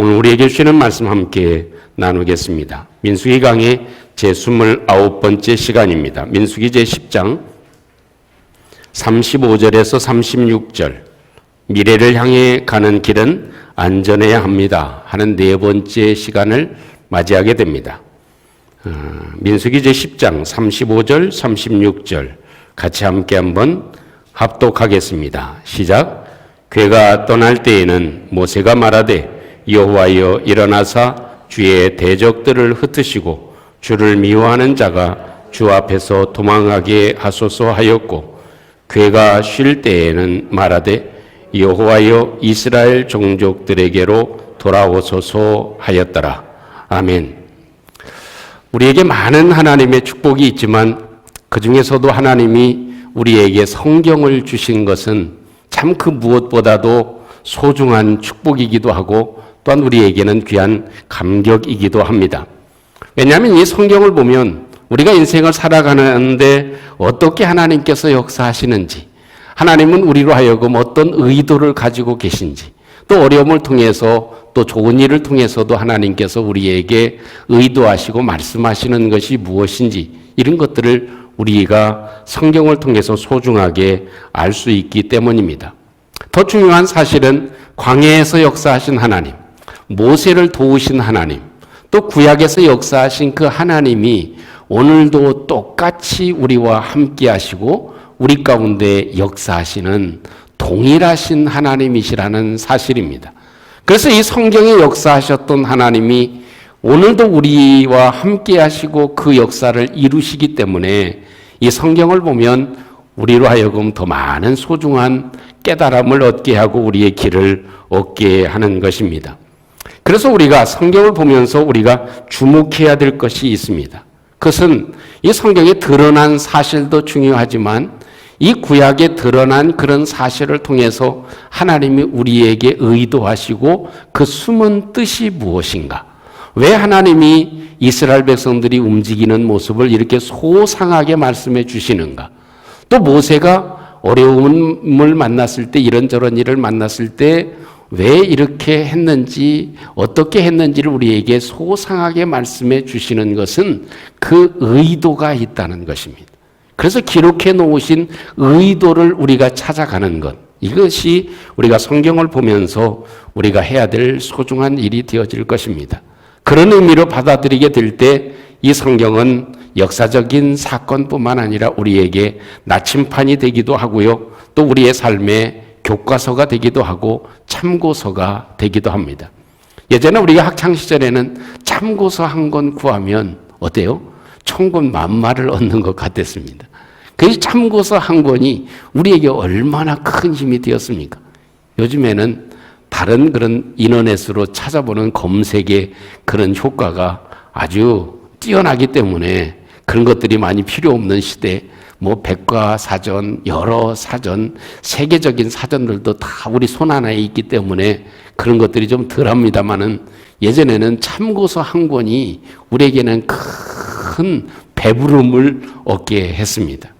오늘 우리에게 주시는 말씀 함께 나누겠습니다. 민수기 강의 제29번째 시간입니다. 민수기 제10장 35절에서 36절, 미래를 향해 가는 길은 안전해야 합니다 하는 네 번째 시간을 맞이하게 됩니다. 민수기 제10장 35절, 36절 같이 함께 한번 합독하겠습니다. 시작. 괴가 떠날 때에는 모세가 말하되 여호와여 일어나사 주의 대적들을 흩으시고 주를 미워하는 자가 주 앞에서 도망하게 하소서 하였고, 괴가 쉴 때에는 말하되 여호와여 이스라엘 종족들에게로 돌아오소서 하였더라. 아멘. 우리에게 많은 하나님의 축복이 있지만 그 중에서도 하나님이 우리에게 성경을 주신 것은 참 그 무엇보다도 소중한 축복이기도 하고 또한 우리에게는 귀한 감격이기도 합니다. 왜냐하면 이 성경을 보면 우리가 인생을 살아가는데 어떻게 하나님께서 역사하시는지, 하나님은 우리로 하여금 어떤 의도를 가지고 계신지, 또 어려움을 통해서 또 좋은 일을 통해서도 하나님께서 우리에게 의도하시고 말씀하시는 것이 무엇인지, 이런 것들을 우리가 성경을 통해서 소중하게 알 수 있기 때문입니다. 더 중요한 사실은 광야에서 역사하신 하나님, 모세를 도우신 하나님, 또 구약에서 역사하신 그 하나님이 오늘도 똑같이 우리와 함께 하시고 우리 가운데 역사하시는 동일하신 하나님이시라는 사실입니다. 그래서 이 성경에 역사하셨던 하나님이 오늘도 우리와 함께 하시고 그 역사를 이루시기 때문에 이 성경을 보면 우리로 하여금 더 많은 소중한 깨달음을 얻게 하고 우리의 길을 얻게 하는 것입니다. 그래서 우리가 성경을 보면서 우리가 주목해야 될 것이 있습니다. 그것은 이 성경에 드러난 사실도 중요하지만 이 구약에 드러난 그런 사실을 통해서 하나님이 우리에게 의도하시고 그 숨은 뜻이 무엇인가? 왜 하나님이 이스라엘 백성들이 움직이는 모습을 이렇게 소상하게 말씀해 주시는가? 또 모세가 어려움을 만났을 때, 이런저런 일을 만났을 때 왜 이렇게 했는지, 어떻게 했는지를 우리에게 소상하게 말씀해 주시는 것은 그 의도가 있다는 것입니다. 그래서 기록해 놓으신 의도를 우리가 찾아가는 것, 이것이 우리가 성경을 보면서 우리가 해야 될 소중한 일이 되어질 것입니다. 그런 의미로 받아들이게 될 때 이 성경은 역사적인 사건뿐만 아니라 우리에게 나침판이 되기도 하고요, 또 우리의 삶의 교과서가 되기도 하고 참고서가 되기도 합니다. 예전에 우리가 학창시절에는 참고서 한 권 구하면 어때요? 천권 만마를 얻는 것 같았습니다. 그 참고서 한 권이 우리에게 얼마나 큰 힘이 되었습니까? 요즘에는 다른 그런 인터넷으로 찾아보는 검색의 그런 효과가 아주 뛰어나기 때문에 그런 것들이 많이 필요 없는 시대, 뭐 백과사전, 여러 사전, 세계적인 사전들도 다 우리 손안에 있기 때문에 그런 것들이 좀 덜합니다만은, 예전에는 참고서 한 권이 우리에게는 큰 배부름을 얻게 했습니다.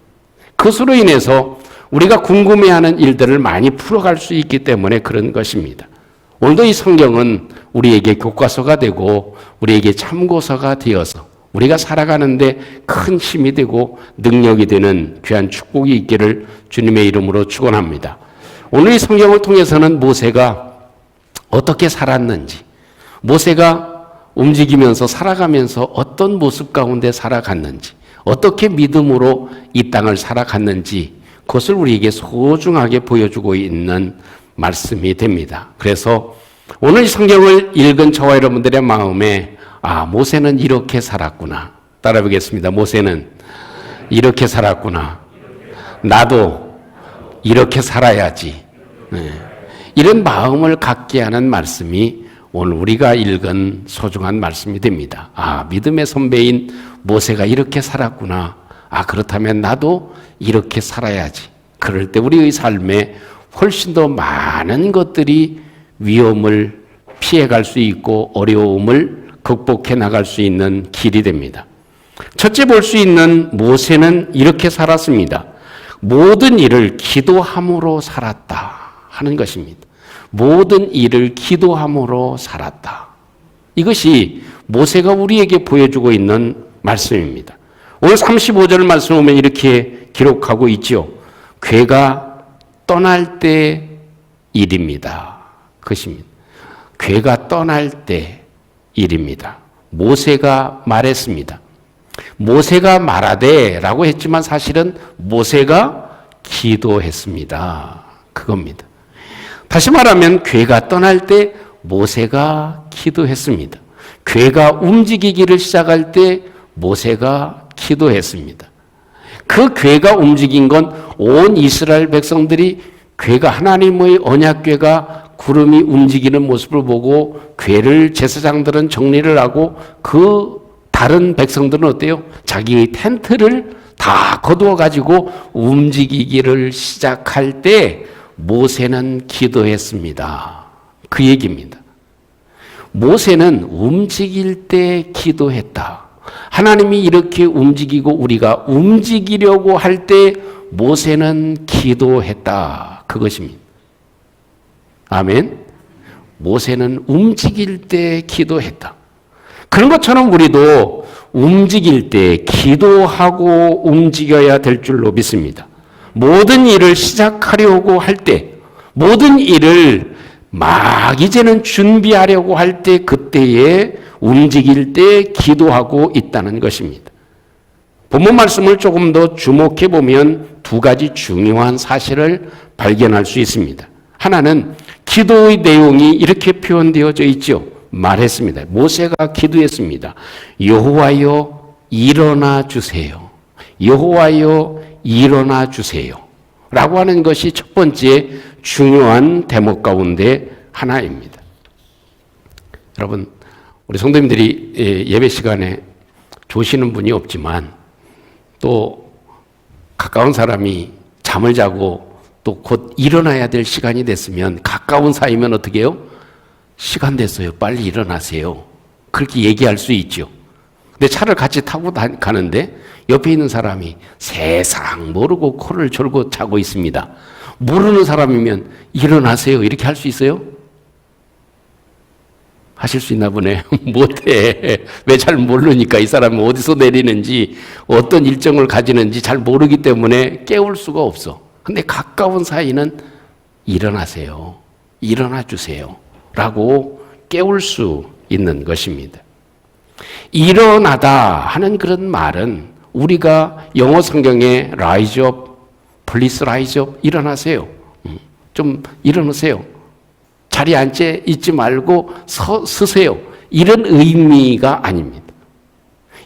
그것으로 인해서 우리가 궁금해하는 일들을 많이 풀어갈 수 있기 때문에 그런 것입니다. 오늘도 이 성경은 우리에게 교과서가 되고 우리에게 참고서가 되어서 우리가 살아가는데 큰 힘이 되고 능력이 되는 귀한 축복이 있기를 주님의 이름으로 축원합니다. 오늘 이 성경을 통해서는 모세가 어떻게 살았는지, 모세가 움직이면서 살아가면서 어떤 모습 가운데 살아갔는지, 어떻게 믿음으로 이 땅을 살아갔는지, 그것을 우리에게 소중하게 보여주고 있는 말씀이 됩니다. 그래서 오늘 이 성경을 읽은 저와 여러분들의 마음에, 아, 모세는 이렇게 살았구나. 따라 보겠습니다. 모세는 이렇게 살았구나. 나도 이렇게 살아야지. 네. 이런 마음을 갖게 하는 말씀이 오늘 우리가 읽은 소중한 말씀이 됩니다. 아, 믿음의 선배인 모세가 이렇게 살았구나. 아, 그렇다면 나도 이렇게 살아야지. 그럴 때 우리의 삶에 훨씬 더 많은 것들이 위험을 피해갈 수 있고 어려움을 극복해 나갈 수 있는 길이 됩니다. 첫째 볼 수 있는 모세는 이렇게 살았습니다. 모든 일을 기도함으로 살았다 하는 것입니다. 모든 일을 기도함으로 살았다. 이것이 모세가 우리에게 보여주고 있는 말씀입니다. 오늘 35절 말씀 보면 이렇게 기록하고 있죠. 괴가 떠날 때 일입니다. 그것입니다. 괴가 떠날 때 일입니다. 모세가 말했습니다. 모세가 말하되 라고 했지만 사실은 모세가 기도했습니다. 그겁니다. 다시 말하면 괴가 떠날 때 모세가 기도했습니다. 괴가 움직이기를 시작할 때 모세가 기도했습니다. 그 괴가 움직인 건 온 이스라엘 백성들이 괴가 하나님의 언약궤가 구름이 움직이는 모습을 보고 괴를 제사장들은 정리를 하고 그 다른 백성들은 어때요? 자기의 텐트를 다 거두어 가지고 움직이기를 시작할 때 모세는 기도했습니다. 그 얘기입니다. 모세는 움직일 때 기도했다. 하나님이 이렇게 움직이고 우리가 움직이려고 할 때 모세는 기도했다. 그것입니다. 아멘. 모세는 움직일 때 기도했다. 그런 것처럼 우리도 움직일 때 기도하고 움직여야 될 줄로 믿습니다. 모든 일을 시작하려고 할 때, 모든 일을 막 이제는 준비하려고 할 때, 그때에 움직일 때 기도하고 있다는 것입니다. 본문 말씀을 조금 더 주목해 보면 두 가지 중요한 사실을 발견할 수 있습니다. 하나는 기도의 내용이 이렇게 표현되어져 있죠. 말했습니다. 모세가 기도했습니다. 여호와여 일어나 주세요. 여호와여 일어나 주세요. 라고 하는 것이 첫 번째 중요한 대목 가운데 하나입니다. 여러분, 우리 성도님들이 예배 시간에 조시는 분이 없지만 또 가까운 사람이 잠을 자고 또 곧 일어나야 될 시간이 됐으면 가까운 사이면 어떻게 해요? 시간 됐어요. 빨리 일어나세요. 그렇게 얘기할 수 있죠. 근데 차를 같이 타고 가는데 옆에 있는 사람이 세상 모르고 코를 졸고 자고 있습니다. 모르는 사람이면 일어나세요. 이렇게 할 수 있어요? 하실 수 있나 보네. 못해. 왜 잘 모르니까 이 사람이 어디서 내리는지 어떤 일정을 가지는지 잘 모르기 때문에 깨울 수가 없어. 근데 가까운 사이는 일어나세요. 일어나 주세요. 라고 깨울 수 있는 것입니다. 일어나다 하는 그런 말은 우리가 영어 성경에 rise up, please rise up, 일어나세요. 좀 일어나세요. 자리에 앉아 있지 말고 서세요. 이런 의미가 아닙니다.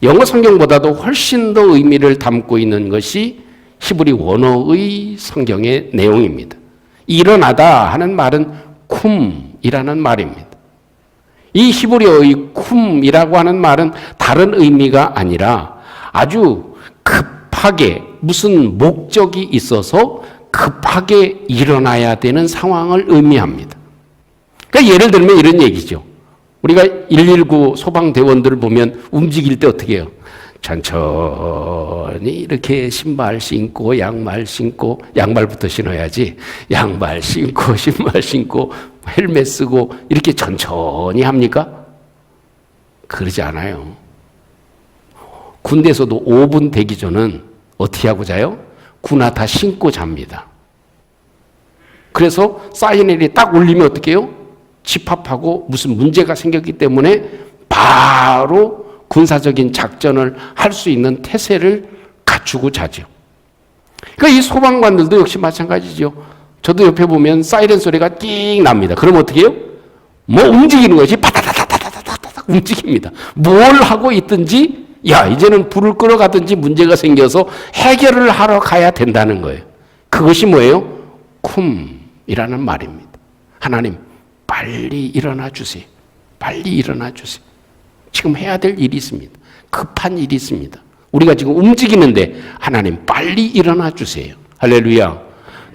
영어 성경보다도 훨씬 더 의미를 담고 있는 것이 히브리 원어의 성경의 내용입니다. 일어나다 하는 말은 쿰이라는 말입니다. 이 히브리어의 쿰이라고 하는 말은 다른 의미가 아니라 아주 급하게 무슨 목적이 있어서 급하게 일어나야 되는 상황을 의미합니다. 그러니까 예를 들면 이런 얘기죠. 우리가 119 소방대원들을 보면 움직일 때 어떻게 해요? 천천히 이렇게 신발 신고 양말 신고, 양말부터 신어야지, 양말 신고 신발 신고 헬멧 쓰고 이렇게 천천히 합니까? 그러지 않아요. 군대에서도 5분 대기 전은 어떻게 하고 자요? 군화다 신고 잡니다. 그래서 사이렌이 딱 울리면 어떻게 해요? 집합하고 무슨 문제가 생겼기 때문에 바로 군사적인 작전을 할 수 있는 태세를 갖추고 자죠. 그러니까 이 소방관들도 역시 마찬가지죠. 저도 옆에 보면 사이렌 소리가 띵 납니다. 그럼 어떻게 해요? 뭐 움직이는 것이 바다다다다다다닥 움직입니다. 뭘 하고 있든지 야 이제는 불을 끌어가든지 문제가 생겨서 해결을 하러 가야 된다는 거예요. 그것이 뭐예요? 쿰이라는 말입니다. 하나님 빨리 일어나 주세요. 빨리 일어나 주세요. 지금 해야 될 일이 있습니다. 급한 일이 있습니다. 우리가 지금 움직이는데 하나님 빨리 일어나 주세요. 할렐루야.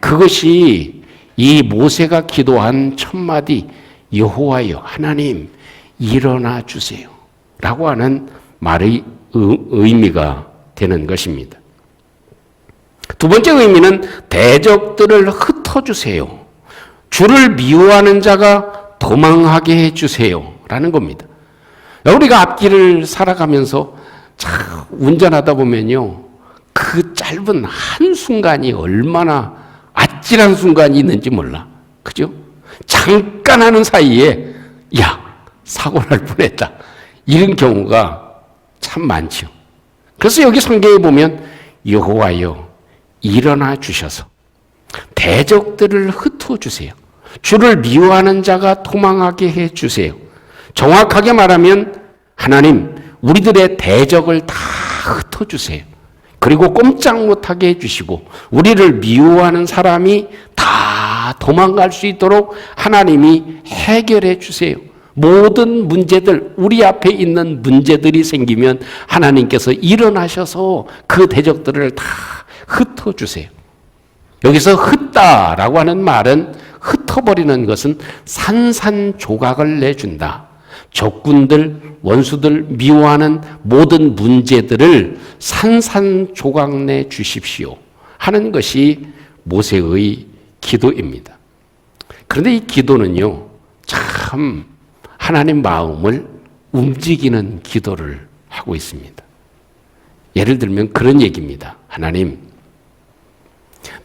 그것이 이 모세가 기도한 첫 마디 여호와여 하나님 일어나 주세요. 라고 하는 말의 의미가 되는 것입니다. 두 번째 의미는 대적들을 흩어주세요. 주를 미워하는 자가 도망하게 해주세요 라는 겁니다. 우리가 앞길을 살아가면서 참 운전하다 보면요, 그 짧은 한순간이 얼마나 아찔한 순간이 있는지 몰라. 그죠? 잠깐 하는 사이에 야, 사고 날 뻔했다, 이런 경우가 참 많죠. 그래서 여기 성경에 보면 여호와여 일어나 주셔서 대적들을 흩어주세요. 주를 미워하는 자가 도망하게 해주세요. 정확하게 말하면 하나님 우리들의 대적을 다 흩어주세요. 그리고 꼼짝 못하게 해주시고 우리를 미워하는 사람이 다 도망갈 수 있도록 하나님이 해결해 주세요. 모든 문제들, 우리 앞에 있는 문제들이 생기면 하나님께서 일어나셔서 그 대적들을 다 흩어주세요. 여기서 흩다라고 하는 말은, 흩어버리는 것은 산산조각을 내준다. 적군들, 원수들, 미워하는 모든 문제들을 산산조각 내 주십시오 하는 것이 모세의 기도입니다. 그런데 이 기도는요, 참 하나님 마음을 움직이는 기도를 하고 있습니다. 예를 들면 그런 얘기입니다. 하나님,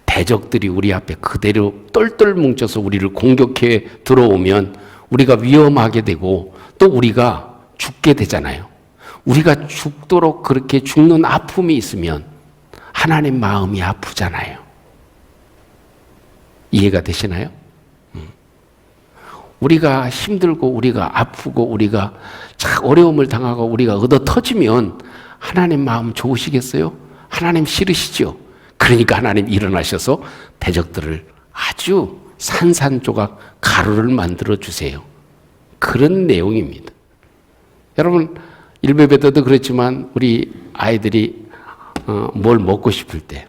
대적들이 우리 앞에 그대로 똘똘 뭉쳐서 우리를 공격해 들어오면 우리가 위험하게 되고 또 우리가 죽게 되잖아요. 우리가 죽도록 그렇게 죽는 아픔이 있으면 하나님 마음이 아프잖아요. 이해가 되시나요? 우리가 힘들고 우리가 아프고 우리가 참 어려움을 당하고 우리가 얻어 터지면 하나님 마음 좋으시겠어요? 하나님 싫으시죠? 그러니까 하나님 일어나셔서 대적들을 아주 산산조각 가루를 만들어 주세요. 그런 내용입니다. 여러분, 일베베 때도 그렇지만 우리 아이들이 뭘 먹고 싶을 때,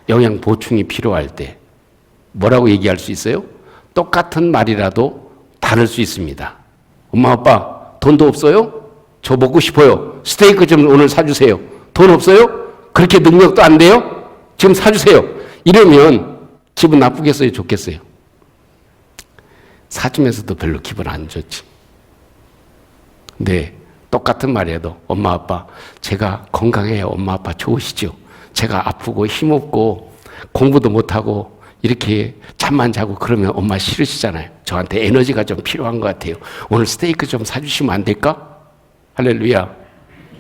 영양 보충이 필요할 때 뭐라고 얘기할 수 있어요? 똑같은 말이라도 다를 수 있습니다. 엄마 아빠 돈도 없어요? 저 먹고 싶어요. 스테이크 좀 오늘 사주세요. 돈 없어요? 그렇게 능력도 안 돼요? 지금 사주세요. 이러면 기분 나쁘겠어요? 좋겠어요? 사주면서도 별로 기분 안 좋지. 근데 똑같은 말이라도 엄마 아빠 제가 건강해요. 엄마 아빠 좋으시죠? 제가 아프고 힘없고 공부도 못하고 이렇게 잠만 자고 그러면 엄마 싫으시잖아요. 저한테 에너지가 좀 필요한 것 같아요. 오늘 스테이크 좀 사주시면 안 될까? 할렐루야.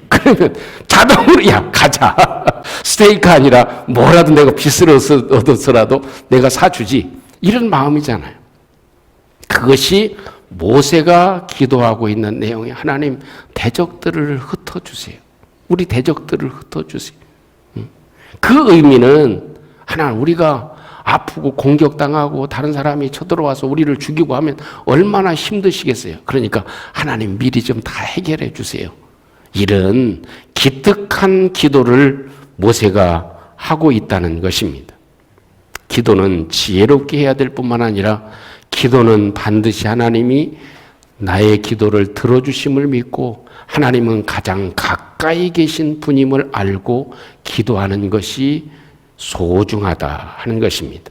그러면 자동으로 야 가자. 스테이크 아니라 뭐라도 내가 빚을 얻어서라도 내가 사주지. 이런 마음이잖아요. 그것이 모세가 기도하고 있는 내용이 하나님 대적들을 흩어주세요. 우리 대적들을 흩어주세요. 그 의미는 하나님 우리가 아프고 공격당하고 다른 사람이 쳐들어와서 우리를 죽이고 하면 얼마나 힘드시겠어요. 그러니까 하나님 미리 좀 다 해결해 주세요. 이런 기특한 기도를 모세가 하고 있다는 것입니다. 기도는 지혜롭게 해야 될 뿐만 아니라 기도는 반드시 하나님이 나의 기도를 들어주심을 믿고 하나님은 가장 가까이 계신 분임을 알고 기도하는 것이 소중하다 하는 것입니다.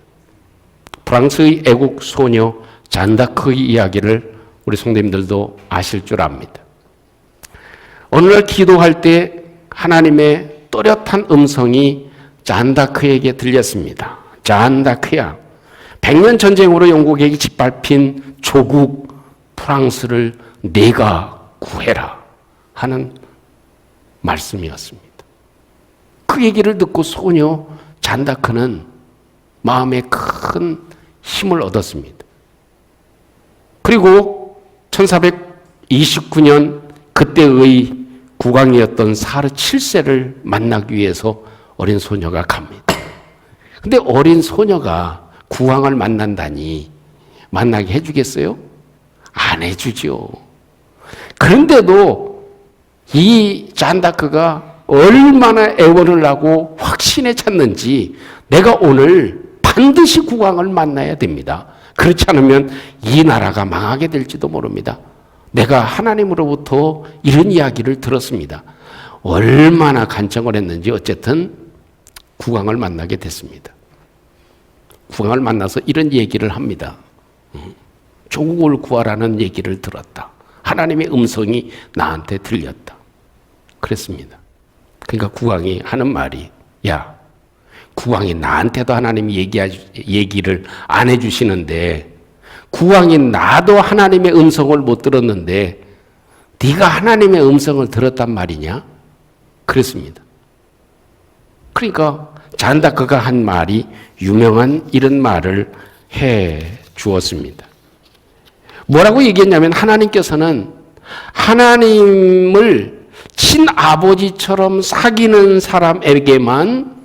프랑스의 애국 소녀 잔다크의 이야기를 우리 성도님들도 아실 줄 압니다. 어느 날 기도할 때 하나님의 또렷한 음성이 잔다크에게 들렸습니다. 잔다크야, 100년 전쟁으로 영국에게 짓밟힌 조국 프랑스를 네가 구해라 하는 말씀이었습니다. 그 얘기를 듣고 소녀 잔다크는 마음에 큰 힘을 얻었습니다. 그리고 1429년 그때의 국왕이었던 사르 7세를 만나기 위해서 어린 소녀가 갑니다. 근데 어린 소녀가 국왕을 만난다니 만나게 해주겠어요? 안 해주죠. 그런데도 이 잔다크가 얼마나 애원을 하고 확신에 찼는지 내가 오늘 반드시 국왕을 만나야 됩니다. 그렇지 않으면 이 나라가 망하게 될지도 모릅니다. 내가 하나님으로부터 이런 이야기를 들었습니다. 얼마나 간청을 했는지 어쨌든 국왕을 만나게 됐습니다. 국왕을 만나서 이런 얘기를 합니다. 조국을 구하라는 얘기를 들었다. 하나님의 음성이 나한테 들렸다. 그랬습니다. 그러니까 국왕이 하는 말이, 야, 국왕이 나한테도 하나님이 얘기를 안 해주시는데, 국왕이 나도 하나님의 음성을 못 들었는데 네가 하나님의 음성을 들었단 말이냐? 그랬습니다. 그러니까 잔다크가 한 말이 유명한 이런 말을 해 주었습니다. 뭐라고 얘기했냐면, 하나님께서는 하나님을 친아버지처럼 사귀는 사람에게만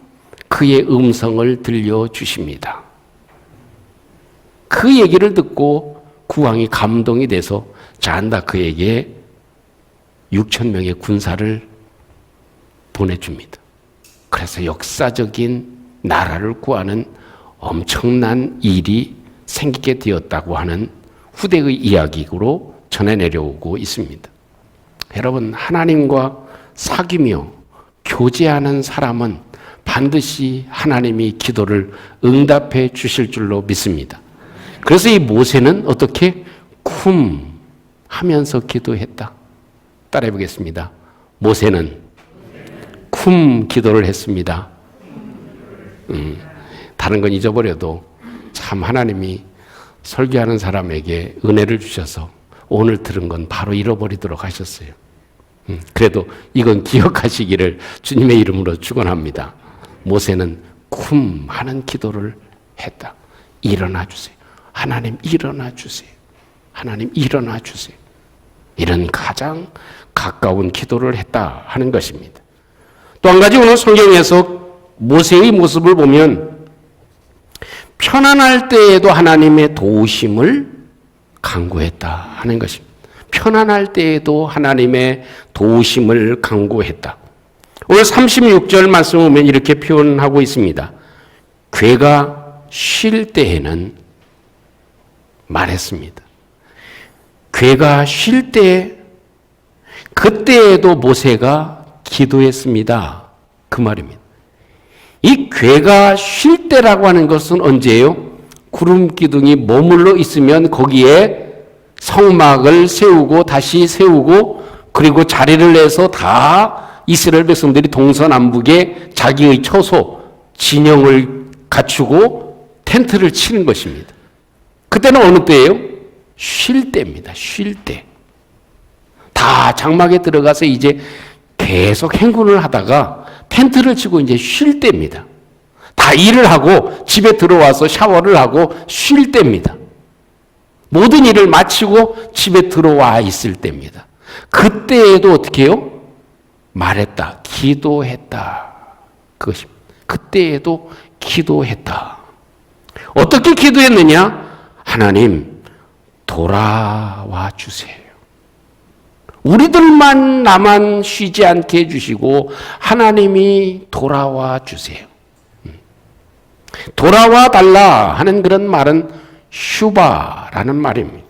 그의 음성을 들려주십니다. 그 얘기를 듣고 국왕이 감동이 돼서 잔다크에게 6,000명의 군사를 보내줍니다. 그래서 역사적인 나라를 구하는 엄청난 일이 생기게 되었다고 하는 후대의 이야기로 전해 내려오고 있습니다. 여러분, 하나님과 사귀며 교제하는 사람은 반드시 하나님이 기도를 응답해 주실 줄로 믿습니다. 그래서 이 모세는 어떻게 쿰 하면서 기도했다. 따라해 보겠습니다. 모세는 쿰 기도를 했습니다. 다른 건 잊어버려도 참 하나님이 설교하는 사람에게 은혜를 주셔서 오늘 들은 건 바로 잃어버리도록 하셨어요. 그래도 이건 기억하시기를 주님의 이름으로 축원합니다. 모세는 쿰 하는 기도를 했다. 일어나 주세요. 하나님 일어나 주세요. 하나님 일어나 주세요. 이런 가장 가까운 기도를 했다 하는 것입니다. 또 한 가지 오늘 성경에서 모세의 모습을 보면 편안할 때에도 하나님의 도우심을 간구했다 하는 것입니다. 편안할 때에도 하나님의 도우심을 간구했다. 오늘 36절 말씀을 보면 이렇게 표현하고 있습니다. 괴가 쉴 때에는 말했습니다. 괴가 쉴 때, 그때에도 모세가 기도했습니다. 그 말입니다. 이 괴가 쉴 때라고 하는 것은 언제예요? 구름 기둥이 머물러 있으면 거기에 성막을 세우고 다시 세우고 그리고 자리를 내서 다 이스라엘 백성들이 동서남북에 자기의 처소, 진영을 갖추고 텐트를 치는 것입니다. 그때는 어느 때예요? 쉴 때입니다. 쉴 때. 다 장막에 들어가서 이제 계속 행군을 하다가 텐트를 치고 이제 쉴 때입니다. 다 일을 하고 집에 들어와서 샤워를 하고 쉴 때입니다. 모든 일을 마치고 집에 들어와 있을 때입니다. 그때에도 어떻게 해요? 말했다. 기도했다. 그것입니다. 그때에도 기도했다. 어떻게 기도했느냐? 하나님, 돌아와 주세요. 우리들만 나만 쉬지 않게 해주시고 하나님이 돌아와 주세요. 돌아와 달라 하는 그런 말은 슈바라는 말입니다.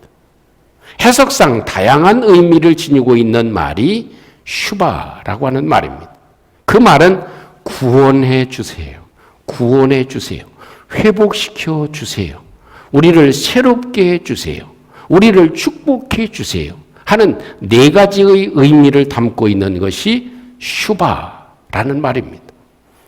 해석상 다양한 의미를 지니고 있는 말이 슈바라고 하는 말입니다. 그 말은 구원해 주세요. 구원해 주세요. 회복시켜 주세요. 우리를 새롭게 해 주세요. 우리를 축복해 주세요. 하는 네 가지의 의미를 담고 있는 것이 슈바라는 말입니다.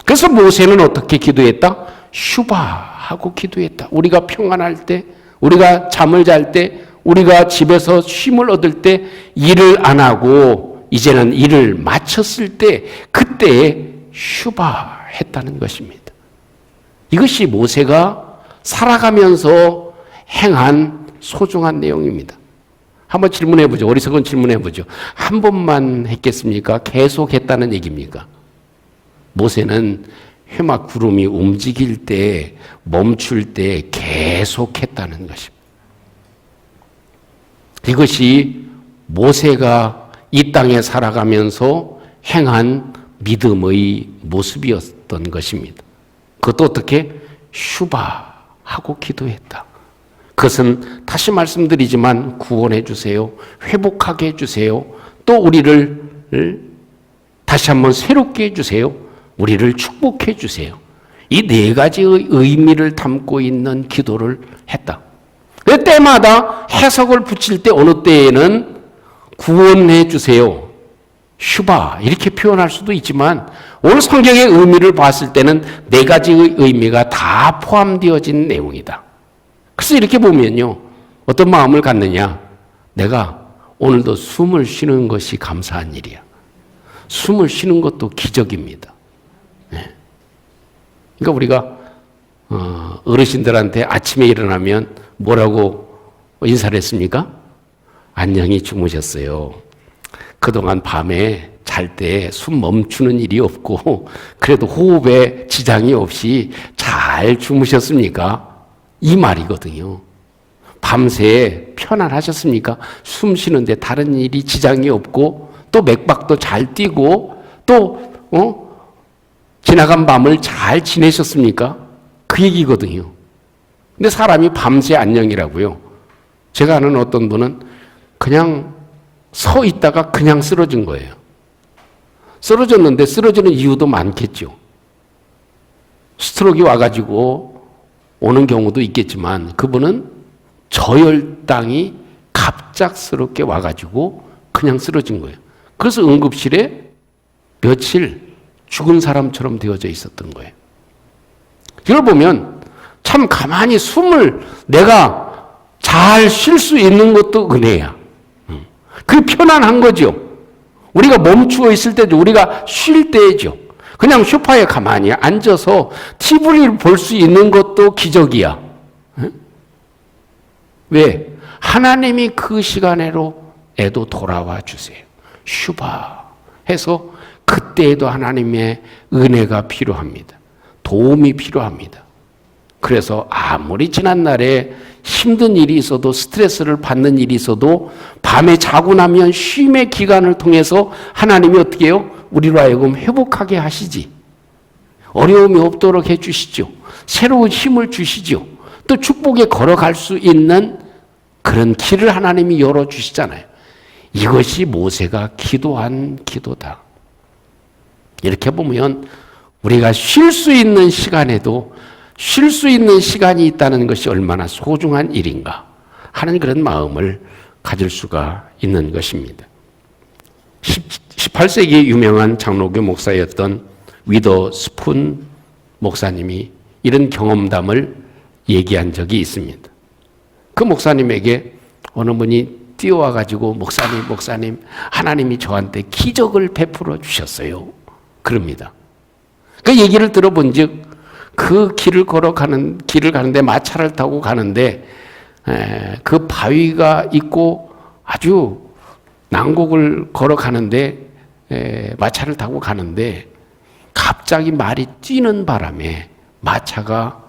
그래서 모세는 어떻게 기도했다? 슈바하고 기도했다. 우리가 평안할 때, 우리가 잠을 잘 때, 우리가 집에서 쉼을 얻을 때, 일을 안 하고 이제는 일을 마쳤을 때, 그때에 슈바했다는 것입니다. 이것이 모세가 살아가면서 행한 소중한 내용입니다. 한번 질문해 보죠. 어리석은 질문해 보죠. 한 번만 했겠습니까? 계속 했다는 얘기입니까? 모세는 회막 구름이 움직일 때, 멈출 때 계속 했다는 것입니다. 이것이 모세가 이 땅에 살아가면서 행한 믿음의 모습이었던 것입니다. 그것도 어떻게? 슈바하고 기도했다. 그것은 다시 말씀드리지만 구원해 주세요. 회복하게 해 주세요. 또 우리를 다시 한번 새롭게 해 주세요. 우리를 축복해 주세요. 이 네 가지의 의미를 담고 있는 기도를 했다. 그 때마다 해석을 붙일 때 어느 때에는 구원해 주세요, 슈바 이렇게 표현할 수도 있지만 오늘 성경의 의미를 봤을 때는 네 가지의 의미가 다 포함되어진 내용이다. 그래서 이렇게 보면요, 어떤 마음을 갖느냐, 내가 오늘도 숨을 쉬는 것이 감사한 일이야. 숨을 쉬는 것도 기적입니다. 네. 그러니까 우리가 어르신들한테 아침에 일어나면 뭐라고 인사를 했습니까? 안녕히 주무셨어요. 그동안 밤에 잘 때 숨 멈추는 일이 없고 그래도 호흡에 지장이 없이 잘 주무셨습니까? 이 말이거든요. 밤새 편안하셨습니까? 숨 쉬는데 다른 일이 지장이 없고 또 맥박도 잘 뛰고 또 지나간 밤을 잘 지내셨습니까? 그 얘기거든요. 근데 사람이 밤새 안녕이라고요. 제가 아는 어떤 분은 그냥 서 있다가 그냥 쓰러진 거예요. 쓰러졌는데 쓰러지는 이유도 많겠죠. 스트로크가 와가지고 오는 경우도 있겠지만 그분은 저혈당이 갑작스럽게 와가지고 그냥 쓰러진 거예요. 그래서 응급실에 며칠 죽은 사람처럼 되어져 있었던 거예요. 이걸 보면 참 가만히 숨을 내가 잘 쉴 수 있는 것도 은혜야. 그게 편안한 거죠. 우리가 멈추어 있을 때죠. 우리가 쉴 때죠. 그냥 소파에 가만히 앉아서 TV를 볼 수 있는 것도 기적이야. 왜? 하나님이 그 시간에도 돌아와 주세요. 슈바 해서 그때에도 하나님의 은혜가 필요합니다. 도움이 필요합니다. 그래서 아무리 지난날에 힘든 일이 있어도 스트레스를 받는 일이 있어도 밤에 자고 나면 쉼의 기간을 통해서 하나님이 어떻게 해요? 우리로 하여금 회복하게 하시지. 어려움이 없도록 해주시죠. 새로운 힘을 주시죠. 또 축복에 걸어갈 수 있는 그런 길을 하나님이 열어주시잖아요. 이것이 모세가 기도한 기도다. 이렇게 보면 우리가 쉴 수 있는 시간에도 쉴 수 있는 시간이 있다는 것이 얼마나 소중한 일인가 하는 그런 마음을 가질 수가 있는 것입니다. 18세기의 유명한 장로교 목사였던 위더 스푼 목사님이 이런 경험담을 얘기한 적이 있습니다. 그 목사님에게 어느 분이 뛰어와가지고 목사님 하나님이 저한테 기적을 베풀어 주셨어요 그럽니다. 그 얘기를 들어본 즉 그 길을 가는데 마차를 타고 가는데 그 바위가 있고 아주 난곡을 걸어가는데 마차를 타고 가는데 갑자기 말이 뛰는 바람에 마차가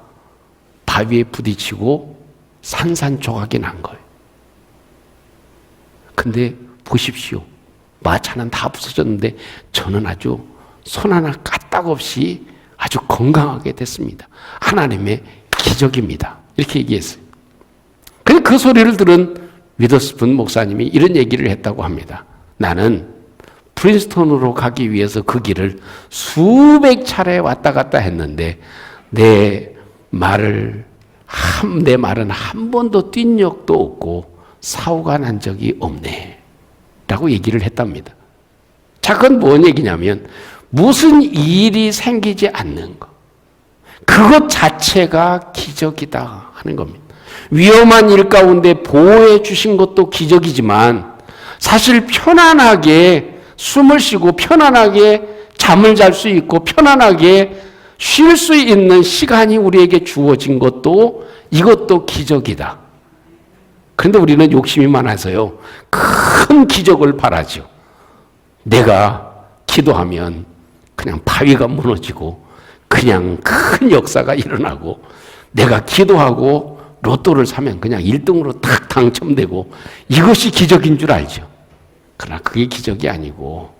바위에 부딪히고 산산조각이 난 거예요. 근데 보십시오. 마차는 다 부서졌는데 저는 아주 손 하나 까딱없이 아주 건강하게 됐습니다. 하나님의 기적입니다. 이렇게 얘기했어요. 근데 그 소리를 들은 위더스푼 목사님이 이런 얘기를 했다고 합니다. 나는 프린스턴으로 가기 위해서 그 길을 수백 차례 왔다 갔다 했는데 내 말은 한 번도 뛴 적도 없고 사고가 난 적이 없네 라고 얘기를 했답니다. 자, 그건 뭔 얘기냐면 무슨 일이 생기지 않는 것, 그것 자체가 기적이다 하는 겁니다. 위험한 일 가운데 보호해 주신 것도 기적이지만 사실 편안하게 숨을 쉬고 편안하게 잠을 잘 수 있고 편안하게 쉴 수 있는 시간이 우리에게 주어진 것도 이것도 기적이다. 그런데 우리는 욕심이 많아서요, 큰 기적을 바라죠. 내가 기도하면 그냥 바위가 무너지고 그냥 큰 역사가 일어나고 내가 기도하고 로또를 사면 그냥 1등으로 딱 당첨되고 이것이 기적인 줄 알죠. 그러나 그게 기적이 아니고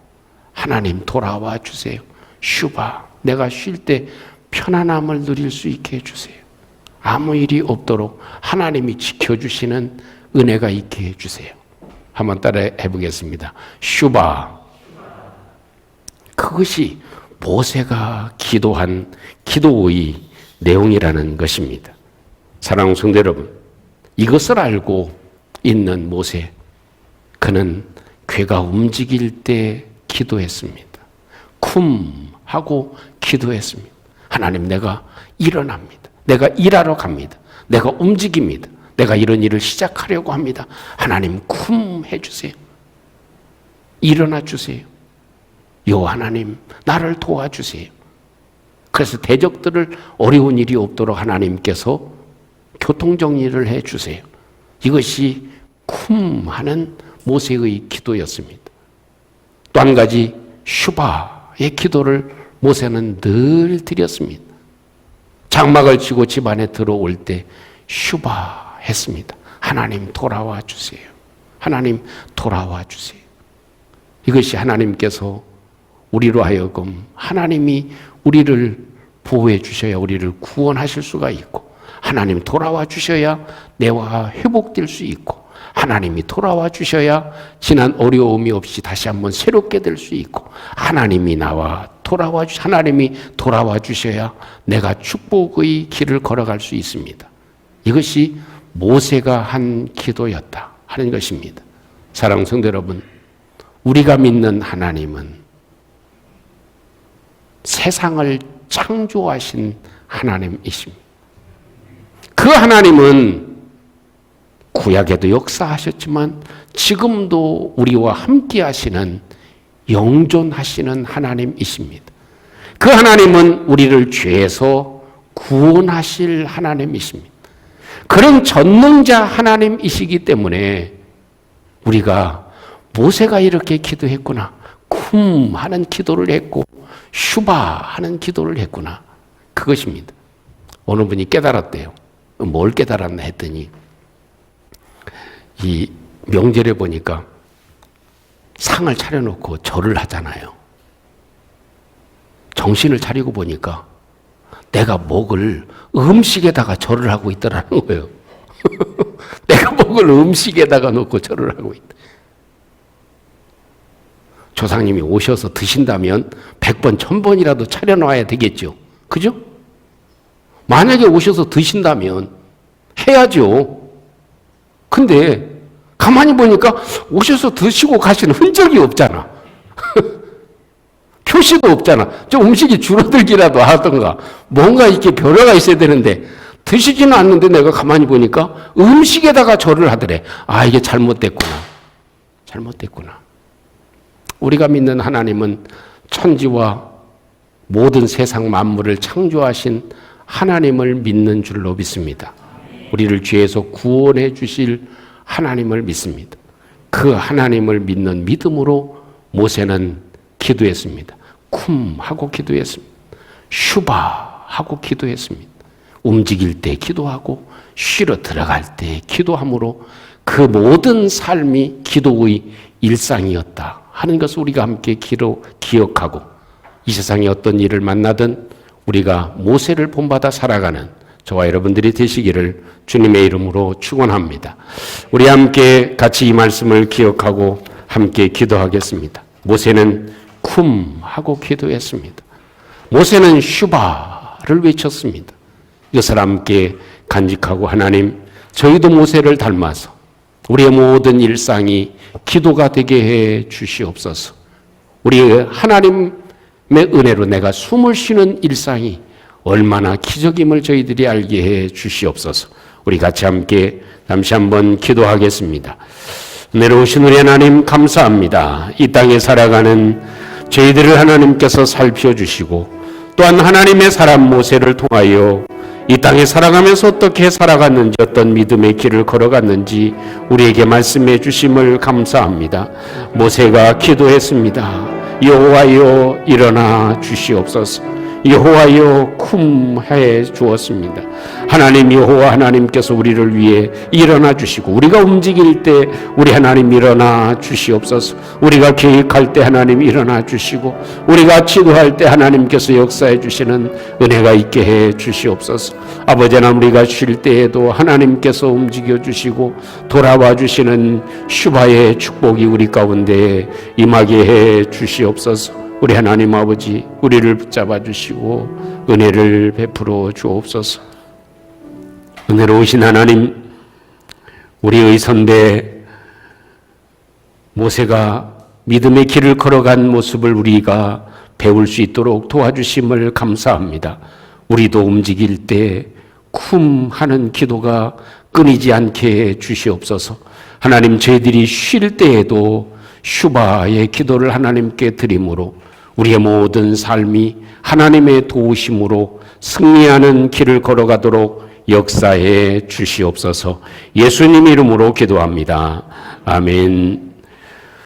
하나님 돌아와 주세요. 슈바, 내가 쉴 때 편안함을 누릴 수 있게 해주세요. 아무 일이 없도록 하나님이 지켜주시는 은혜가 있게 해주세요. 한번 따라 해보겠습니다. 슈바. 그것이 모세가 기도한 기도의 내용이라는 것입니다. 사랑하는 성도 여러분, 이것을 알고 있는 모세, 그는 괴가 움직일 때 기도했습니다. 쿰 하고 기도했습니다. 하나님, 내가 일어납니다. 내가 일하러 갑니다. 내가 움직입니다. 내가 이런 일을 시작하려고 합니다. 하나님, 쿰 해주세요. 일어나 주세요. 여호와 하나님, 나를 도와주세요. 그래서 대적들을 어려운 일이 없도록 하나님께서 교통정리를 해주세요. 이것이 쿰 하는 모세의 기도였습니다. 또 한 가지 슈바의 기도를 모세는 늘 드렸습니다. 장막을 치고 집 안에 들어올 때 슈바 했습니다. 하나님 돌아와 주세요. 하나님 돌아와 주세요. 이것이 하나님께서 우리로 하여금 하나님이 우리를 보호해 주셔야 우리를 구원하실 수가 있고, 하나님 돌아와 주셔야 내와 회복될 수 있고, 하나님이 돌아와 주셔야 지난 어려움이 없이 다시 한번 새롭게 될 수 있고, 하나님이 돌아와 주셔야 내가 축복의 길을 걸어갈 수 있습니다. 이것이 모세가 한 기도였다 하는 것입니다. 사랑하는 성도 여러분, 우리가 믿는 하나님은 세상을 창조하신 하나님이십니다. 그 하나님은 구약에도 역사하셨지만 지금도 우리와 함께 하시는 영존하시는 하나님이십니다. 그 하나님은 우리를 죄에서 구원하실 하나님이십니다. 그런 전능자 하나님이시기 때문에 우리가 모세가 이렇게 기도했구나, 쿰 하는 기도를 했고 슈바 하는 기도를 했구나, 그것입니다. 어느 분이 깨달았대요. 뭘 깨달았나 했더니 이 명절에 보니까 상을 차려놓고 절을 하잖아요. 정신을 차리고 보니까 내가 목을 음식에다가 절을 하고 있더라는 거예요. 내가 목을 음식에다가 놓고 절을 하고 있다. 조상님이 오셔서 드신다면 100번, 1000번이라도 차려놔야 되겠죠. 그죠? 만약에 오셔서 드신다면 해야죠. 근데 가만히 보니까 오셔서 드시고 가시는 흔적이 없잖아. 표시도 없잖아. 좀 음식이 줄어들기라도 하던가 뭔가 이렇게 변화가 있어야 되는데 드시지는 않는데 내가 가만히 보니까 음식에다가 절을 하더래. 아, 이게 잘못됐구나. 잘못됐구나. 우리가 믿는 하나님은 천지와 모든 세상 만물을 창조하신 하나님을 믿는 줄로 믿습니다. 우리를 죄에서 구원해 주실 하나님을 믿습니다. 그 하나님을 믿는 믿음으로 모세는 기도했습니다. 쿰 하고 기도했습니다. 슈바 하고 기도했습니다. 움직일 때 기도하고 쉬러 들어갈 때 기도함으로 그 모든 삶이 기도의 일상이었다 하는 것을 우리가 함께 기억하고, 이 세상에 어떤 일을 만나든 우리가 모세를 본받아 살아가는 저와 여러분들이 되시기를 주님의 이름으로 축원합니다. 우리 함께 같이 이 말씀을 기억하고 함께 기도하겠습니다. 모세는 쿰 하고 기도했습니다. 모세는 슈바를 외쳤습니다. 이것을 함께 간직하고, 하나님, 저희도 모세를 닮아서 우리의 모든 일상이 기도가 되게 해 주시옵소서. 우리 하나님의 은혜로 내가 숨을 쉬는 일상이 얼마나 기적임을 저희들이 알게 해 주시옵소서. 우리 같이 함께 잠시 한번 기도하겠습니다. 내려오신 우리 하나님 감사합니다. 이 땅에 살아가는 저희들을 하나님께서 살펴주시고, 또한 하나님의 사람 모세를 통하여 이 땅에 살아가면서 어떻게 살아갔는지, 어떤 믿음의 길을 걸어갔는지 우리에게 말씀해 주심을 감사합니다. 모세가 기도했습니다. 여호와여 일어나 주시옵소서. 여호와여 쿰 해 주었습니다. 하나님 여호와 하나님께서 우리를 위해 일어나 주시고, 우리가 움직일 때 우리 하나님 일어나 주시옵소서. 우리가 계획할 때 하나님 일어나 주시고, 우리가 기도할 때 하나님께서 역사해 주시는 은혜가 있게 해 주시옵소서. 아버지 하나님, 우리가 쉴 때에도 하나님께서 움직여 주시고 돌아와 주시는 슈바의 축복이 우리 가운데 임하게 해 주시옵소서. 우리 하나님 아버지, 우리를 붙잡아 주시고 은혜를 베풀어 주옵소서. 은혜로우신 하나님, 우리의 선배 모세가 믿음의 길을 걸어간 모습을 우리가 배울 수 있도록 도와주심을 감사합니다. 우리도 움직일 때 쿰 하는 기도가 끊이지 않게 해 주시옵소서. 하나님, 저희들이 쉴 때에도 슈바의 기도를 하나님께 드림으로 우리의 모든 삶이 하나님의 도우심으로 승리하는 길을 걸어가도록 역사해 주시옵소서. 예수님 이름으로 기도합니다. 아멘.